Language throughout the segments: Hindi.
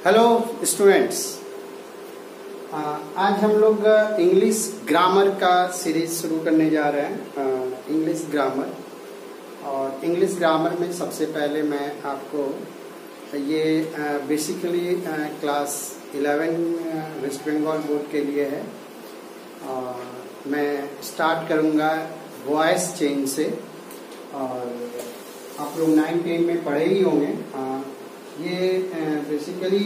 हेलो स्टूडेंट्स, आज हम लोग इंग्लिश ग्रामर का सीरीज शुरू करने जा रहे हैं। इंग्लिश ग्रामर और इंग्लिश ग्रामर में सबसे पहले मैं आपको ये basically class 11 West Bengal board के लिए है। मैं स्टार्ट करूँगा वॉइस चेंज से और आप लोग 9-10 में पढ़े ही होंगे। ये बेसिकली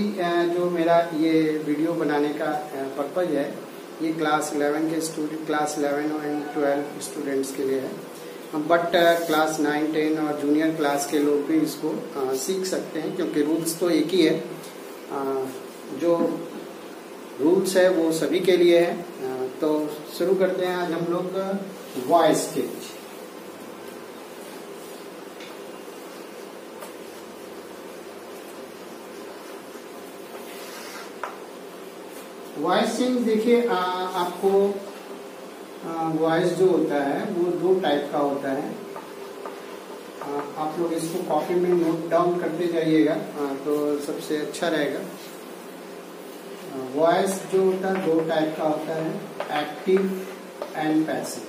जो मेरा ये वीडियो बनाने का पर्पज है, ये क्लास 11 के स्टूडेंट, क्लास 11 और 12 स्टूडेंट्स के लिए है। बट क्लास 9, 10 और जूनियर क्लास के लोग भी इसको सीख सकते हैं, क्योंकि रूल्स तो एक ही है। जो रूल्स है वो सभी के लिए है। तो शुरू करते हैं आज हम लोग वॉइस चेंज। वॉइस चेंज देखिए, आपको वॉइस जो होता है वो दो टाइप का होता है। आप लोग इसको कॉपी में नोट डाउन करते जाइएगा तो सबसे अच्छा रहेगा। वॉइस जो होता है दो टाइप का होता है, एक्टिव एंड पैसिव।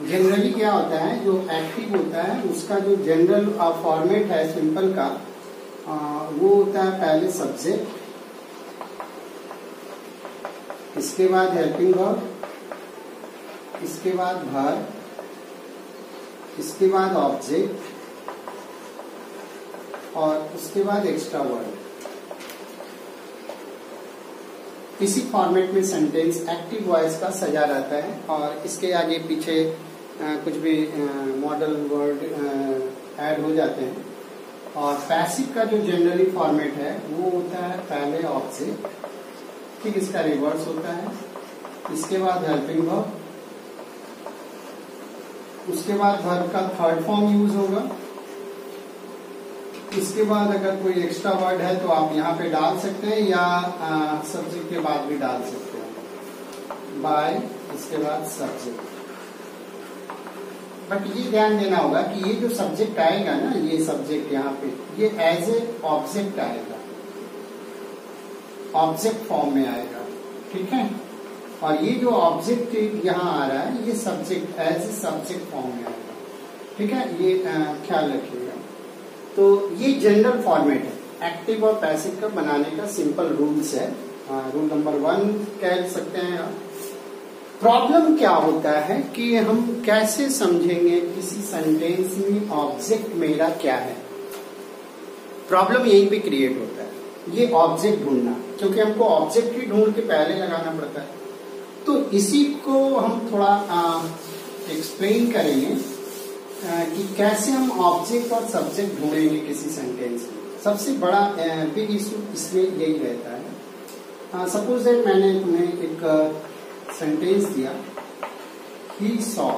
जनरली क्या होता है, जो एक्टिव होता है उसका जो जनरल फॉर्मेट है सिंपल का, वो होता है पहले सब्जेक्ट, इसके बाद हेल्पिंग वर्ब, इसके बाद वर्ब, इसके बाद ऑब्जेक्ट और उसके बाद एक्स्ट्रा वर्ड। इसी फॉर्मेट में सेंटेंस एक्टिव वॉइस का सजा रहता है और इसके आगे पीछे कुछ भी मॉडल वर्ड ऐड हो जाते हैं। और पैसिव का जो जनरली फॉर्मेट है वो होता है पहले ऑब्जेक्ट, ठीक इसका रिवर्स होता है, इसके बाद हेल्पिंग वर्ब, उसके बाद वर्ब का थर्ड फॉर्म यूज होगा, इसके बाद अगर कोई एक्स्ट्रा वर्ड है तो आप यहाँ पे डाल सकते हैं या सब्जेक्ट के बाद भी डाल सकते हैं, बाय, इसके बाद सब्जेक्ट। बट ये ध्यान देना होगा कि ये जो सब्जेक्ट आएगा ना, ये सब्जेक्ट यहाँ पे ये एज ए ऑब्जेक्ट आएगा, ऑब्जेक्ट फॉर्म में आएगा, ठीक है। और ये जो ऑब्जेक्ट यहाँ आ रहा है ये subject as a subject form में आएगा, ठीक है। ये ख्याल रखिएगा। तो ये जनरल फॉर्मेट है एक्टिव और पैसिव का बनाने का सिंपल रूल्स है। रूल नंबर 1 कह सकते हैं। प्रॉब्लम क्या होता है कि हम कैसे समझेंगे किसी सेंटेंस में ऑब्जेक्ट मेरा क्या है। प्रॉब्लम यहीं पे क्रिएट होता है, ये ऑब्जेक्ट ढूंढना, क्योंकि हमको ऑब्जेक्ट ही ढूंढ के पहले लगाना पड़ता है। तो इसी को हम थोड़ा एक्सप्लेन करेंगे कि कैसे हम ऑब्जेक्ट और सब्जेक्ट ढूंढेंगे किसी सेंटेंस में। सबसे बड़ा बिग इशू इसमें यही रहता है। सपोज दैट मैंने तुम्हें एक सेंटेंस दिया, he saw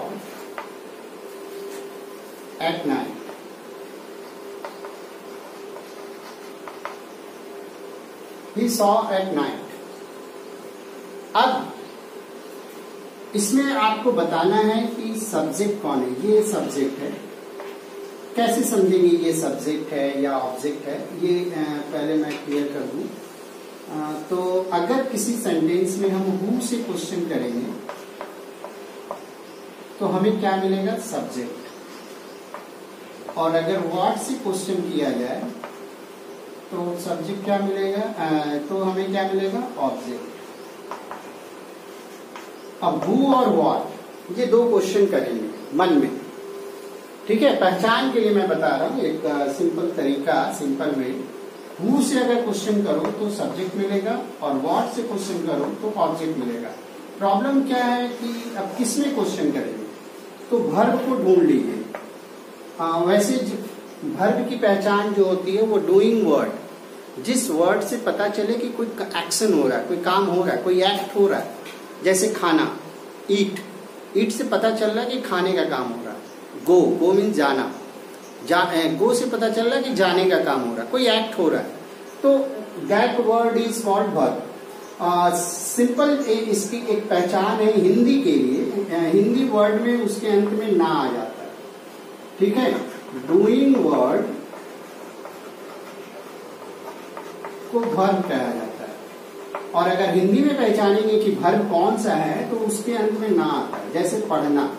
at night. He saw at night। अब इसमें आपको बताना है कि सब्जेक्ट कौन है। ये सब्जेक्ट है, कैसे समझेंगे ये सब्जेक्ट है या ऑब्जेक्ट है, ये पहले मैं क्लियर कर दूं। तो अगर किसी सेंटेंस में हम हु से क्वेश्चन करेंगे तो हमें क्या मिलेगा, सब्जेक्ट। और अगर व्हाट से क्वेश्चन किया जाए तो सब्जेक्ट क्या मिलेगा, तो हमें क्या मिलेगा, ऑब्जेक्ट। अब हु और व्हाट ये दो क्वेश्चन करेंगे मन में, ठीक है। पहचान के लिए मैं बता रहा हूँ एक सिंपल तरीका, सिंपल में। हु से अगर क्वेश्चन करो तो सब्जेक्ट मिलेगा और व्हाट से क्वेश्चन करो तो ऑब्जेक्ट मिलेगा। प्रॉब्लम क्या है कि अब किसमें क्वेश्चन करेंगे, तो वर्ब को ढूंढ लीजिए। वैसे वर्ब की पहचान जो होती है वो डूइंग वर्ड, जिस वर्ड से पता चले कि कोई एक्शन हो रहा है, कोई काम हो रहा है, कोई एक्ट हो रहा है। जैसे खाना, ईट, ईट से पता चल रहा है कि खाने का काम हो रहा है। गो, गो मीन्स जाना, गो से पता चल रहा है कि जाने का काम हो रहा है, कोई एक्ट हो रहा है। तो that word is called verb. Simple इसकी एक पहचान है हिंदी के लिए। हिंदी वर्ड में उसके अंत में ना आ जाता है, ठीक है। डूइंग वर्ड उसको वर्ब कहा जाता है। और अगर हिंदी में पहचानेंगे कि वर्ब कौन सा है तो उसके अंत में ना आता है, जैसे पढ़ना,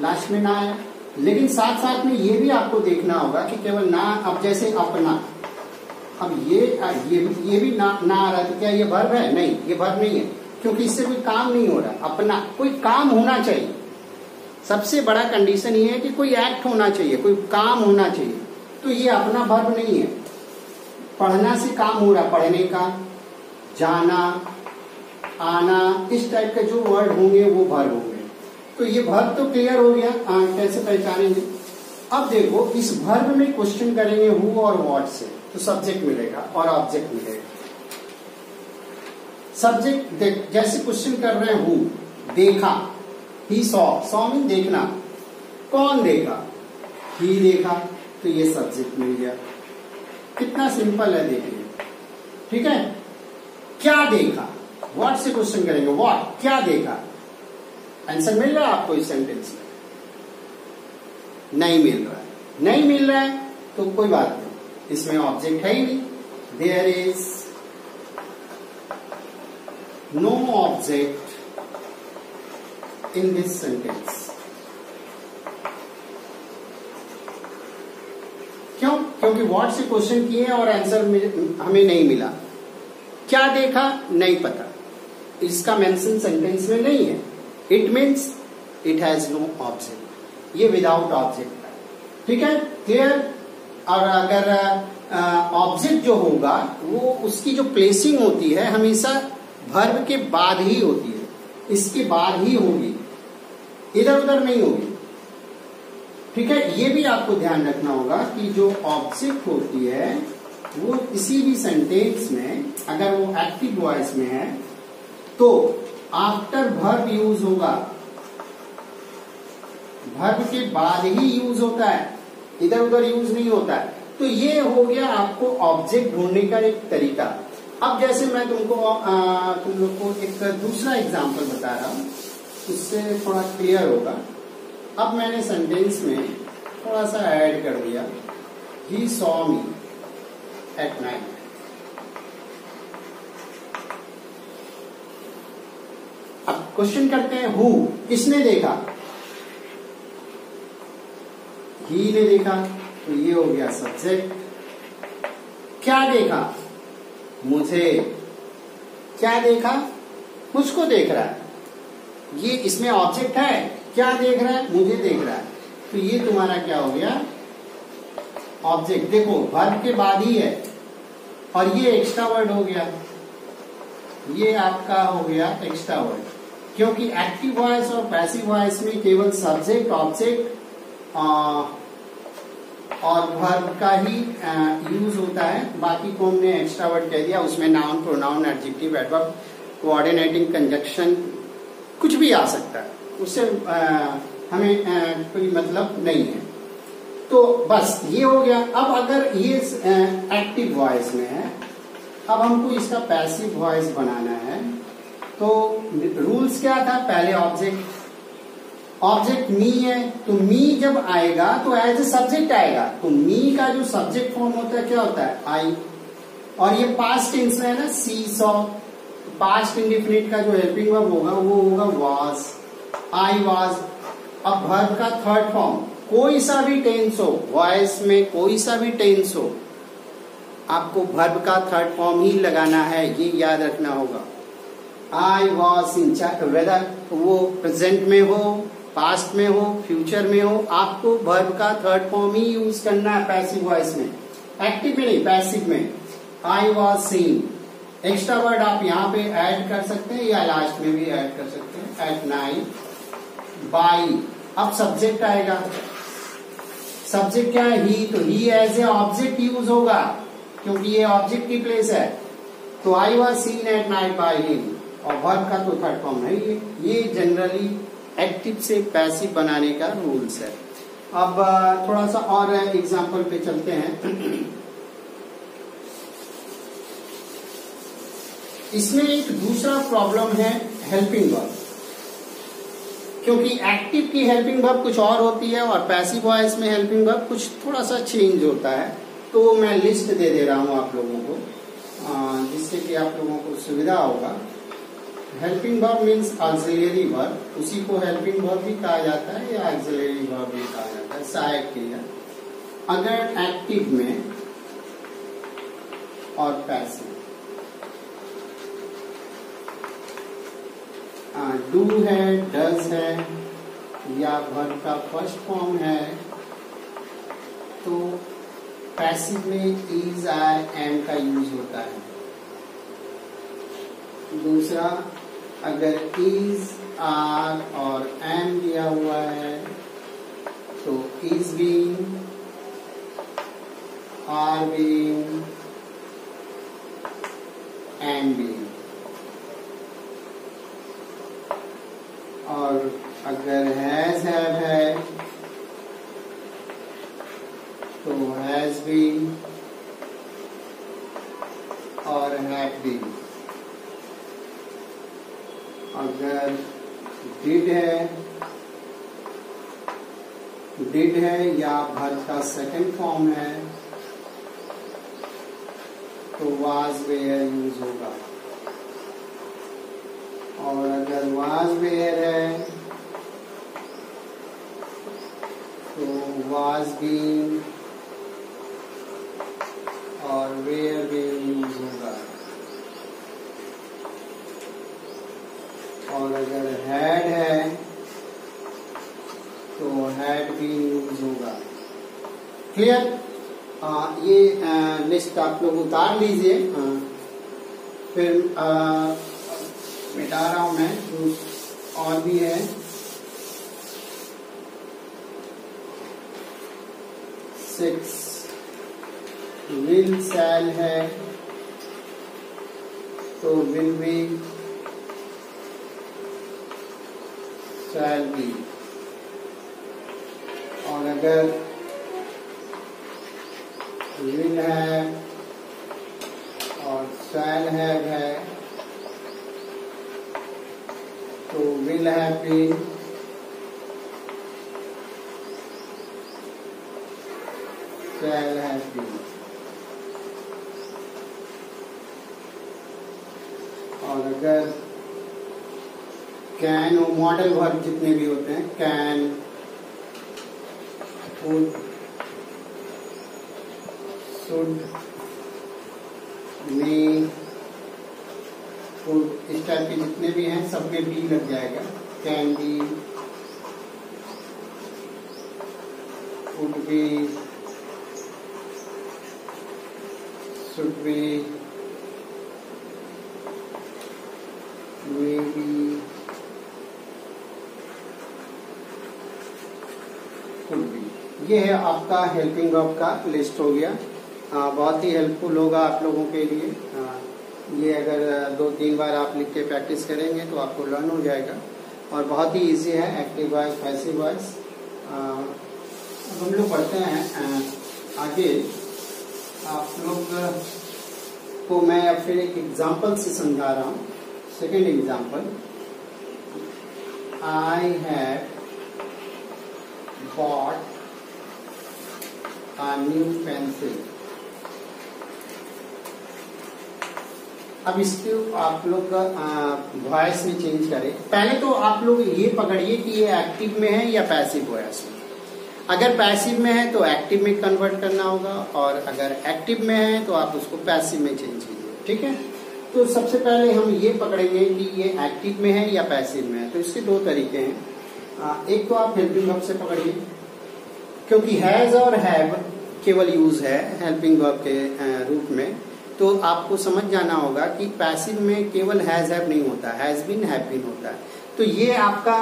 लास्ट में ना है। लेकिन साथ साथ में ये भी आपको देखना होगा कि केवल ना, अब जैसे अपना, अब ये भी ना आ रहा है, क्या ये वर्ब है? नहीं, ये वर्ब नहीं है, क्योंकि इससे कोई काम नहीं हो रहा। अपना, कोई काम होना चाहिए। सबसे बड़ा कंडीशन ये है कि कोई एक्ट होना चाहिए, कोई काम होना चाहिए, तो ये अपना वर्ब नहीं है। पढ़ना से काम हो रहा, पढ़ने का, जाना, आना, इस टाइप के जो वर्ड होंगे वो वर्ब होंगे। तो ये वर्ब तो क्लियर हो गया, कैसे पहचानेंगे। अब देखो, इस वर्ब में क्वेश्चन करेंगे हु और व्हाट से, तो सब्जेक्ट मिलेगा और ऑब्जेक्ट मिलेगा। सब्जेक्ट जैसे क्वेश्चन कर रहे हैं हु, देखा, ही सॉ मीन देखना, कौन देखा? ही देखा, तो ये सब्जेक्ट मिल गया। कितना सिंपल है, देखिए, ठीक है। क्या देखा, व्हाट से क्वेश्चन करेंगे, व्हाट, क्या देखा? आंसर मिल रहा है आपको इस सेंटेंस में? नहीं मिल रहा है। नहीं मिल रहा है तो कोई बात नहीं, इसमें ऑब्जेक्ट है ही नहीं। There is no object in this sentence. क्यों? क्योंकि व्हाट से क्वेश्चन किए और आंसर हमें नहीं मिला। क्या देखा, नहीं पता, इसका मेंशन सेंटेंस में नहीं है। It means it has no object, ये विदाउट ऑब्जेक्ट है। ठीक है, क्लियर। और अगर ऑब्जेक्ट जो होगा वो उसकी जो प्लेसिंग होती है हमेशा वर्ब के बाद ही होती है, इसके बाद ही होगी, इधर उधर नहीं होगी। ठीक है, ये भी आपको ध्यान रखना होगा कि जो ऑब्जेक्ट होती है वो किसी भी सेंटेंस में अगर वो एक्टिव वॉइस में है तो आफ्टर वर्ब यूज होगा, वर्ब के बाद ही यूज होता है, इधर उधर यूज नहीं होता है। तो ये हो गया आपको ऑब्जेक्ट ढूंढने का एक तरीका। अब जैसे मैं तुम लोग को एक दूसरा एग्जांपल बता रहा हूं, उससे थोड़ा क्लियर होगा। अब मैंने सेंटेंस में थोड़ा सा ऐड कर दिया, he saw me at night. अब क्वेश्चन करते हैं हु, किसने देखा? ही ने देखा, तो ये हो गया सब्जेक्ट। क्या देखा? मुझे। क्या देखा? मुझको देख रहा है, ये इसमें ऑब्जेक्ट है। क्या देख रहा है? मुझे देख रहा है, तो ये तुम्हारा क्या हो गया? ऑब्जेक्ट। देखो वर्ब के बाद ही है और ये एक्स्ट्रा वर्ड हो गया, ये आपका हो गया एक्स्ट्रा वर्ड, क्योंकि एक्टिव वॉइस और पैसिव वॉइस में केवल सब्जेक्ट, ऑब्जेक्ट और वर्ब का ही यूज होता है। बाकी को हमने एक्स्ट्रा वर्ड कह दिया, उसमें noun, pronoun, adjective, adverb, coordinating conjunction कुछ भी आ सकता है, उससे हमें कोई मतलब नहीं है। तो बस ये हो गया। अब अगर ये एक्टिव वॉइस में है, अब हमको इसका पैसिव वॉइस बनाना है, तो रूल्स क्या था? पहले ऑब्जेक्ट मी है, तो मी जब आएगा तो एज ए सब्जेक्ट आएगा, तो मी का जो सब्जेक्ट फॉर्म होता है क्या होता है? आई। और ये पास्ट टेंस है ना, सी सॉ, पास्ट इंडेफिनिट का जो हेल्पिंग वर्ब होगा वो होगा वाज, आई वाज। अब वर्ब का थर्ड फॉर्म, कोई सा भी टेंस हो, वॉइस में कोई सा भी टेंस हो, आपको वर्ब का थर्ड फॉर्म ही लगाना है, ये याद रखना होगा। आई वॉज इन, वेदर वो प्रेजेंट में हो, पास्ट में हो, फ्यूचर में हो, आपको वर्ब का थर्ड फॉर्म ही यूज करना है पैसिव वॉइस में, एक्टिव में नहीं, पैसिव में। I was seen, extra word आप यहाँ पे ऐड कर सकते हैं या लास्ट में भी ऐड कर सकते हैं, एट नाइट, बाई। अब सब्जेक्ट आएगा, सब्जेक्ट क्या है? ही, तो ही एज ए ऑब्जेक्ट यूज होगा क्योंकि ये ऑब्जेक्ट की प्लेस है, तो I was seen at night by him, और वर्ब का तो थर्ड फॉर्म है ये जनरली एक्टिव से पैसिव बनाने का रूल्स है। अब थोड़ा सा और एग्जांपल पे चलते हैं। इसमें एक दूसरा प्रॉब्लम है हेल्पिंग वर्ब, क्योंकि एक्टिव की हेल्पिंग वर्ब कुछ और होती है और पैसिव वॉइस में हेल्पिंग वर्ब कुछ थोड़ा सा चेंज होता है। तो मैं लिस्ट दे रहा हूँ आप लोगों को, जिससे कि आप लोगों को सुविधा होगा। Helping verb means auxiliary verb, उसी को हेल्पिंग वर्ब भी कहा जाता है या ऑक्सिलरी वर्ब भी कहा जाता है, सहायक क्रिया। अगर एक्टिव में और पैसिव, डू है, डज है या वर्ब का फर्स्ट फॉर्म है, तो पैसिव में इज, आर, एम का यूज होता है। दूसरा, अगर इज, आर और एम दिया हुआ है तो is being, are being, am being. और अगर हैज, हैव है तो हैज बीन और हैव बीन। अगर डिड है या वर्ब का सेकंड फॉर्म है तो वाज, वेयर यूज होगा। और अगर वाज, वेयर है तो वाज बीन और वेयर बीन यूज होगा। और अगर हैड है तो हैड बीन यूज होगा। क्लियर? ये लिस्ट आप लोग उतार लीजिए, फिर मिटा रहा हूं मैं। और भी है, सिक्स, विल, शैल है तो विल बी, शैल बी। और अगर विल है और शैल है तो will have been, shall have been. और अगर कैन, मॉडल वर्ब जितने भी होते हैं, कैन, वुड, शुड, मे, इस टाइप के जितने भी हैं सब में बी लग जाएगा। Can be, would be, should be, may be, could be. ये है आपका हेल्पिंग वर्ब का लिस्ट हो गया। बहुत ही हेल्पफुल होगा आप लोगों के लिए। ये अगर 2-3 बार आप लिख के प्रैक्टिस करेंगे तो आपको लर्न हो जाएगा और बहुत ही इजी है। Active voice, passive voice. अब हम लोग बढ़ते हैं आगे। आप लोग को मैं अब फिर एक एग्जाम्पल से समझा रहा हूँ। Second example, I have bought a new pencil। अब इसको आप लोग वॉइस में चेंज करें। पहले तो आप लोग ये पकड़िए कि ये एक्टिव में है या पैसिव वॉइस में। अगर पैसिव में है तो एक्टिव में कन्वर्ट करना होगा और अगर एक्टिव में है तो आप उसको पैसिव में चेंज कीजिए। ठीक है, तो सबसे पहले हम ये पकड़ेंगे कि ये एक्टिव में है या पैसिव में है। तो इसके 2 तरीके हैं। एक तो आप हेल्पिंग वर्ब से पकड़िए, क्योंकि हैज और हैव केवल यूज है हेल्पिंग वर्ब के रूप में, तो आपको समझ जाना होगा कि पैसिव में केवल हैज, हैव नहीं होता, हैज बीन, हैव बीन होता है। तो ये आपका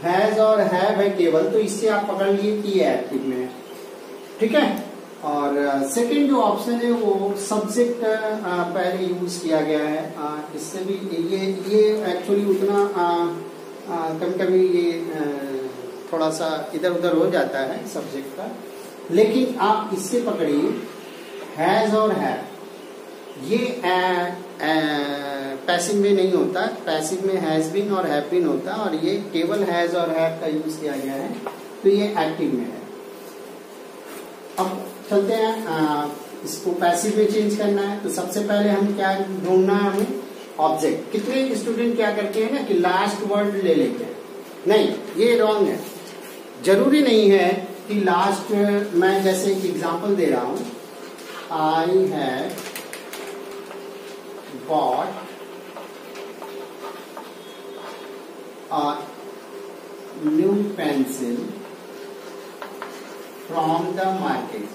हैज और हैव है केवल, तो इससे आप पकड़ लिए कि ये एक्टिव में है। ठीक है, और सेकंड जो ऑप्शन है वो सब्जेक्ट पहले यूज किया गया है। इससे भी ये एक्चुअली उतना कभी कभी ये थोड़ा सा इधर उधर हो जाता है सब्जेक्ट का, लेकिन आप इससे पकड़िए हैज और हैव। ये पैसिव में नहीं होता, पैसिव में हैज बीन और हैव बीन होता है, और ये केवल हैज और हैव का यूज किया गया है, तो ये एक्टिव में है। अब चलते हैं, इसको पैसिव में चेंज करना है। तो सबसे पहले हम क्या ढूंढना है, हमें ऑब्जेक्ट। कितने स्टूडेंट क्या करते हैं ना कि लास्ट वर्ड ले लेते हैं, नहीं ये रॉन्ग है। जरूरी नहीं है कि लास्ट, मैं जैसे एग्जांपल दे रहा हूं, I have bought a new pencil from the market.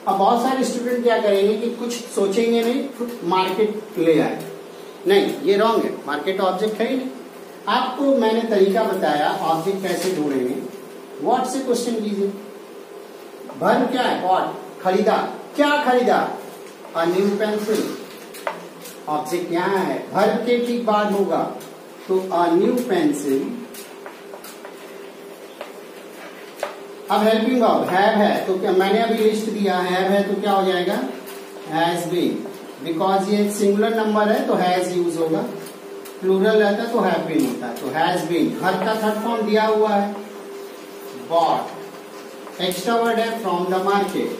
अब बहुत सारे स्टूडेंट क्या करेंगे कि कुछ सोचेंगे नहीं, मार्केट ले आए, नहीं ये रॉन्ग है, मार्केट ऑब्जेक्ट है ही नहीं। आपको मैंने तरीका बताया ऑब्जेक्ट कैसे ढूंढेंगे। व्हाट से क्वेश्चन कीजिए, भर क्या है, व्हाट, खरीदा, क्या खरीदा, अ न्यू पेंसिल, ऑब्जेक्ट यहाँ है, भर के ठीक बाद होगा तो अ न्यू पेंसिल। अब हेल्पिंग वर्ब हैव है, तो क्या मैंने अभी लिस्ट दिया, हैव है तो क्या हो जाएगा, हैज बीन, बिकॉज ये सिंगुलर नंबर है तो हैज यूज होगा, प्लूरल रहता है तो हैव बीन होता है, तो हैज बीन। हर का थर्ड फॉर्म दिया हुआ है, बॉट। एक्स्ट्रा वर्ड है from the market,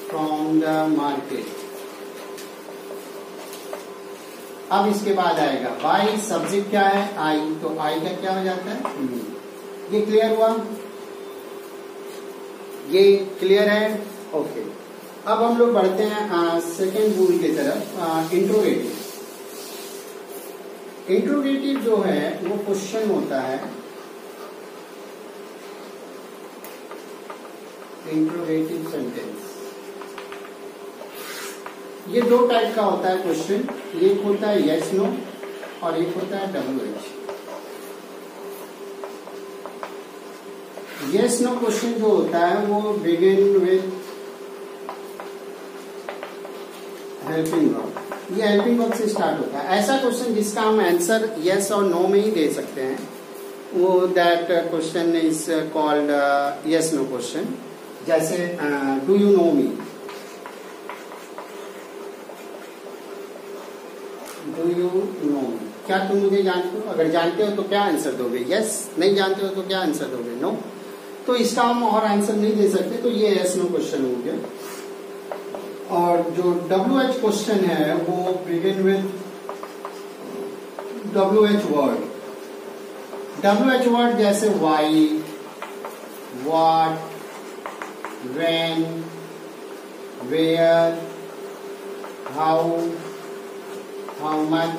from the market. अब इसके बाद आएगा बाई, सब्जेक्ट क्या है, आई, तो आई का क्या हो जाता है, ये क्लियर हुआ, ये क्लियर है, ओके। अब हम लोग बढ़ते हैं सेकेंड रूल की तरफ, इंट्रोगेटिव। इंट्रोगेटिव जो है वो क्वेश्चन होता है, इंट्रोगेटिव सेंटेंस। ये दो टाइप का होता है क्वेश्चन, एक होता है यस नो और एक होता है WH। यस नो क्वेश्चन जो होता है वो बिगिन विथ हेल्पिंग वर्ब, ये हेल्पिंग वर्ब से स्टार्ट होता है। ऐसा क्वेश्चन जिसका हम आंसर यस और नो में ही दे सकते हैं, वो that question is called yes no question. जैसे do you know me, do you know me, क्या तुम मुझे जानते हो, अगर जानते हो तो क्या आंसर दोगे, यस, नहीं जानते हो तो क्या आंसर दोगे, नो। तो इसका हम और आंसर नहीं दे सकते, तो ये यस नो क्वेश्चन हो गया। और जो WH क्वेश्चन है वो begin with WH word. WH word जैसे why, what, when, where, how, how much,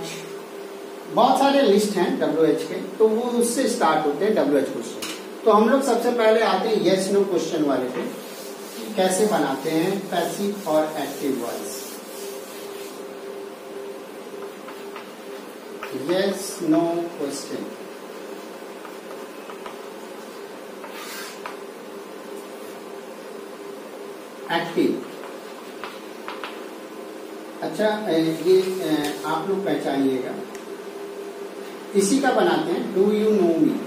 बहुत सारे लिस्ट हैं WH के, तो वो उससे स्टार्ट होते हैं WH क्वेश्चन। तो हम लोग सबसे पहले आते हैं यस नो क्वेश्चन वाले पे, कैसे बनाते हैं पैसिव और active voice. Yes no question, active. अच्छा, ये आप लोग पहचानिएगा, इसी का बनाते हैं डू यू नो मी।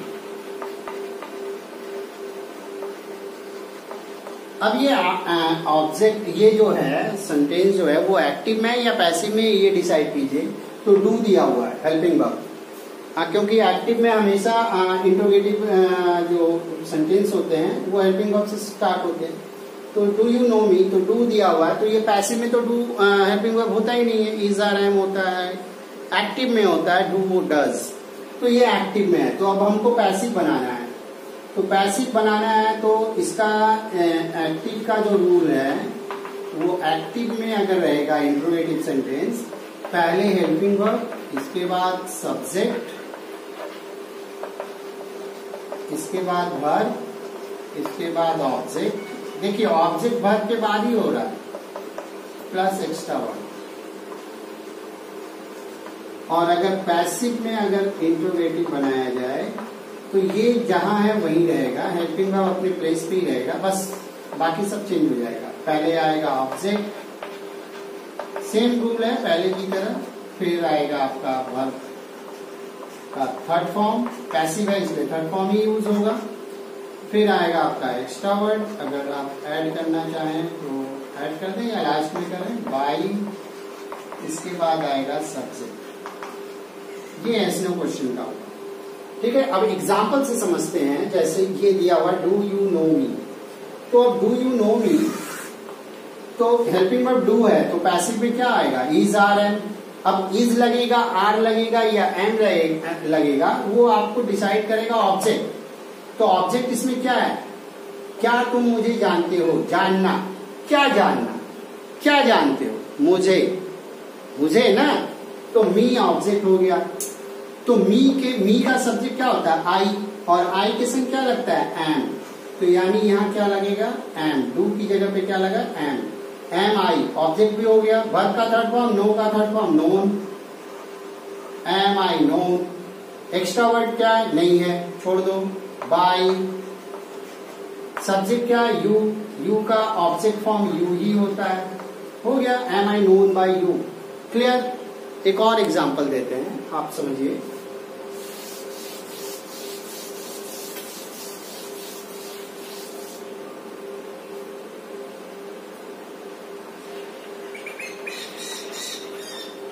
अब ये ऑब्जेक्ट, ये जो है सेंटेंस जो है वो एक्टिव में या पैसिव में, ये डिसाइड कीजिए। तो डू दिया हुआ है हेल्पिंग वर्ब, क्योंकि एक्टिव में हमेशा इंट्रोगेटिव जो सेंटेंस होते हैं वो हेल्पिंग वर्ब से स्टार्ट होते हैं। तो डू यू नो मी, तो डू दिया हुआ है, तो ये पैसिव में तो डू हेल्पिंग वर्ब होता ही नहीं है, इज आर एम होता है। एक्टिव में होता है डू वो डज, तो ये एक्टिव में है। तो अब हमको पैसिव बनाना है, तो पैसिव बनाना है तो इसका एक्टिव का जो रूल है वो एक्टिव में अगर रहेगा इंट्रोगेटिव सेंटेंस, पहले हेल्पिंग वर्ब, इसके बाद सब्जेक्ट, इसके बाद वर्ब, इसके बाद ऑब्जेक्ट। देखिए ऑब्जेक्ट वर्ब के बाद ही हो रहा है, प्लस एक्स्ट्रा वर्ब। और अगर पैसिव में अगर इंट्रोगेटिव बनाया जाए तो ये जहां है वहीं रहेगा, हेल्पिंग वर्ब अपने प्लेस पे ही रहेगा, बस बाकी सब चेंज हो जाएगा। पहले आएगा ऑब्जेक्ट, सेम रूल है पहले की तरह, फिर आएगा आपका वर्ब का थर्ड फॉर्म, पैसिव है इसलिए थर्ड फॉर्म ही यूज होगा। फिर आएगा आपका एक्स्ट्रा वर्ड, अगर आप ऐड करना चाहें तो ऐड कर दें या लास्ट में करें, बाई, इसके बाद आएगा सब्जेक्ट। ये यस नो क्वेश्चन का होगा। ठीक है, अब एग्जाम्पल से समझते हैं। जैसे ये दिया हुआ डू यू नो मी, तो अब डू यू नो मी तो हेल्पिंग वर्ब डू है, तो पैसिव में क्या आएगा, इज आर एम। अब इज लगेगा, आर लगेगा या एम लगेगा, वो आपको डिसाइड करेगा ऑब्जेक्ट। तो ऑब्जेक्ट इसमें क्या है, क्या तुम मुझे जानते हो, जानना, क्या जानना, क्या जानते हो, मुझे, मुझे ना, तो मी ऑब्जेक्ट हो गया। तो मी का सब्जेक्ट क्या होता है, आई, और आई के संग क्या लगता है, एम। तो यानी यहां क्या लगेगा, एम। डू की जगह पे क्या लगा, एम। एम आई ऑब्जेक्ट भी हो गया। वर्ब का थर्ड फॉर्म, नो का third form, known. Am I known. Extra word क्या है, नहीं है, छोड़ दो। बाय सब्जेक्ट क्या है, यू। यू का ऑब्जेक्ट फॉर्म यू ही होता है, हो गया। Am I known by you. Clear. एक और एग्जांपल देते हैं, आप समझिए।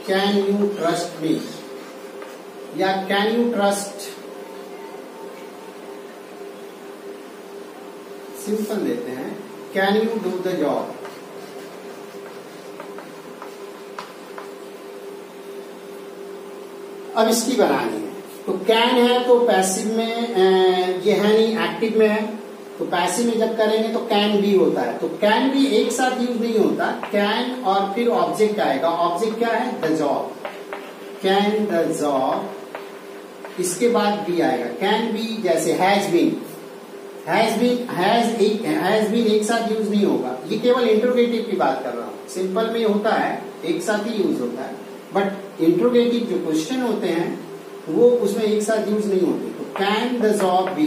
कैन यू ट्रस्ट मी, या कैन यू ट्रस्ट, सिंपल देते हैं, can you do the job. अब इसकी बनानी है, तो कैन है तो पैसिव में ये है नहीं, एक्टिव में है। तो पैसिव में जब करेंगे तो कैन भी होता है, तो कैन भी एक साथ यूज नहीं होता। कैन और फिर ऑब्जेक्ट आएगा, ऑब्जेक्ट क्या है, the job. Can the job, इसके बाद भी आएगा, कैन बी। जैसे हैज बीन, हैज बीन एक साथ यूज नहीं होगा। ये केवल इंट्रोगेटिव की बात कर रहा हूं, सिंपल में होता है एक साथ ही यूज होता है, बट इंट्रोगेटिव जो क्वेश्चन होते हैं वो उसमें एक साथ यूज नहीं होते। तो can the job be,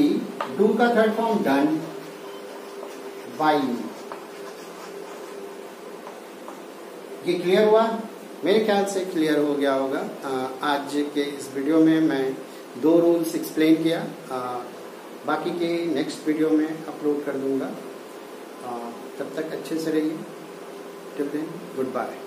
do का third form done by you. ये क्लियर हुआ, मेरे ख्याल से क्लियर हो गया होगा। आज के इस वीडियो में मैं 2 रूल्स एक्सप्लेन किया, बाकी के नेक्स्ट वीडियो में अपलोड कर दूंगा। तब तक अच्छे से रहिए। Till then, good bye.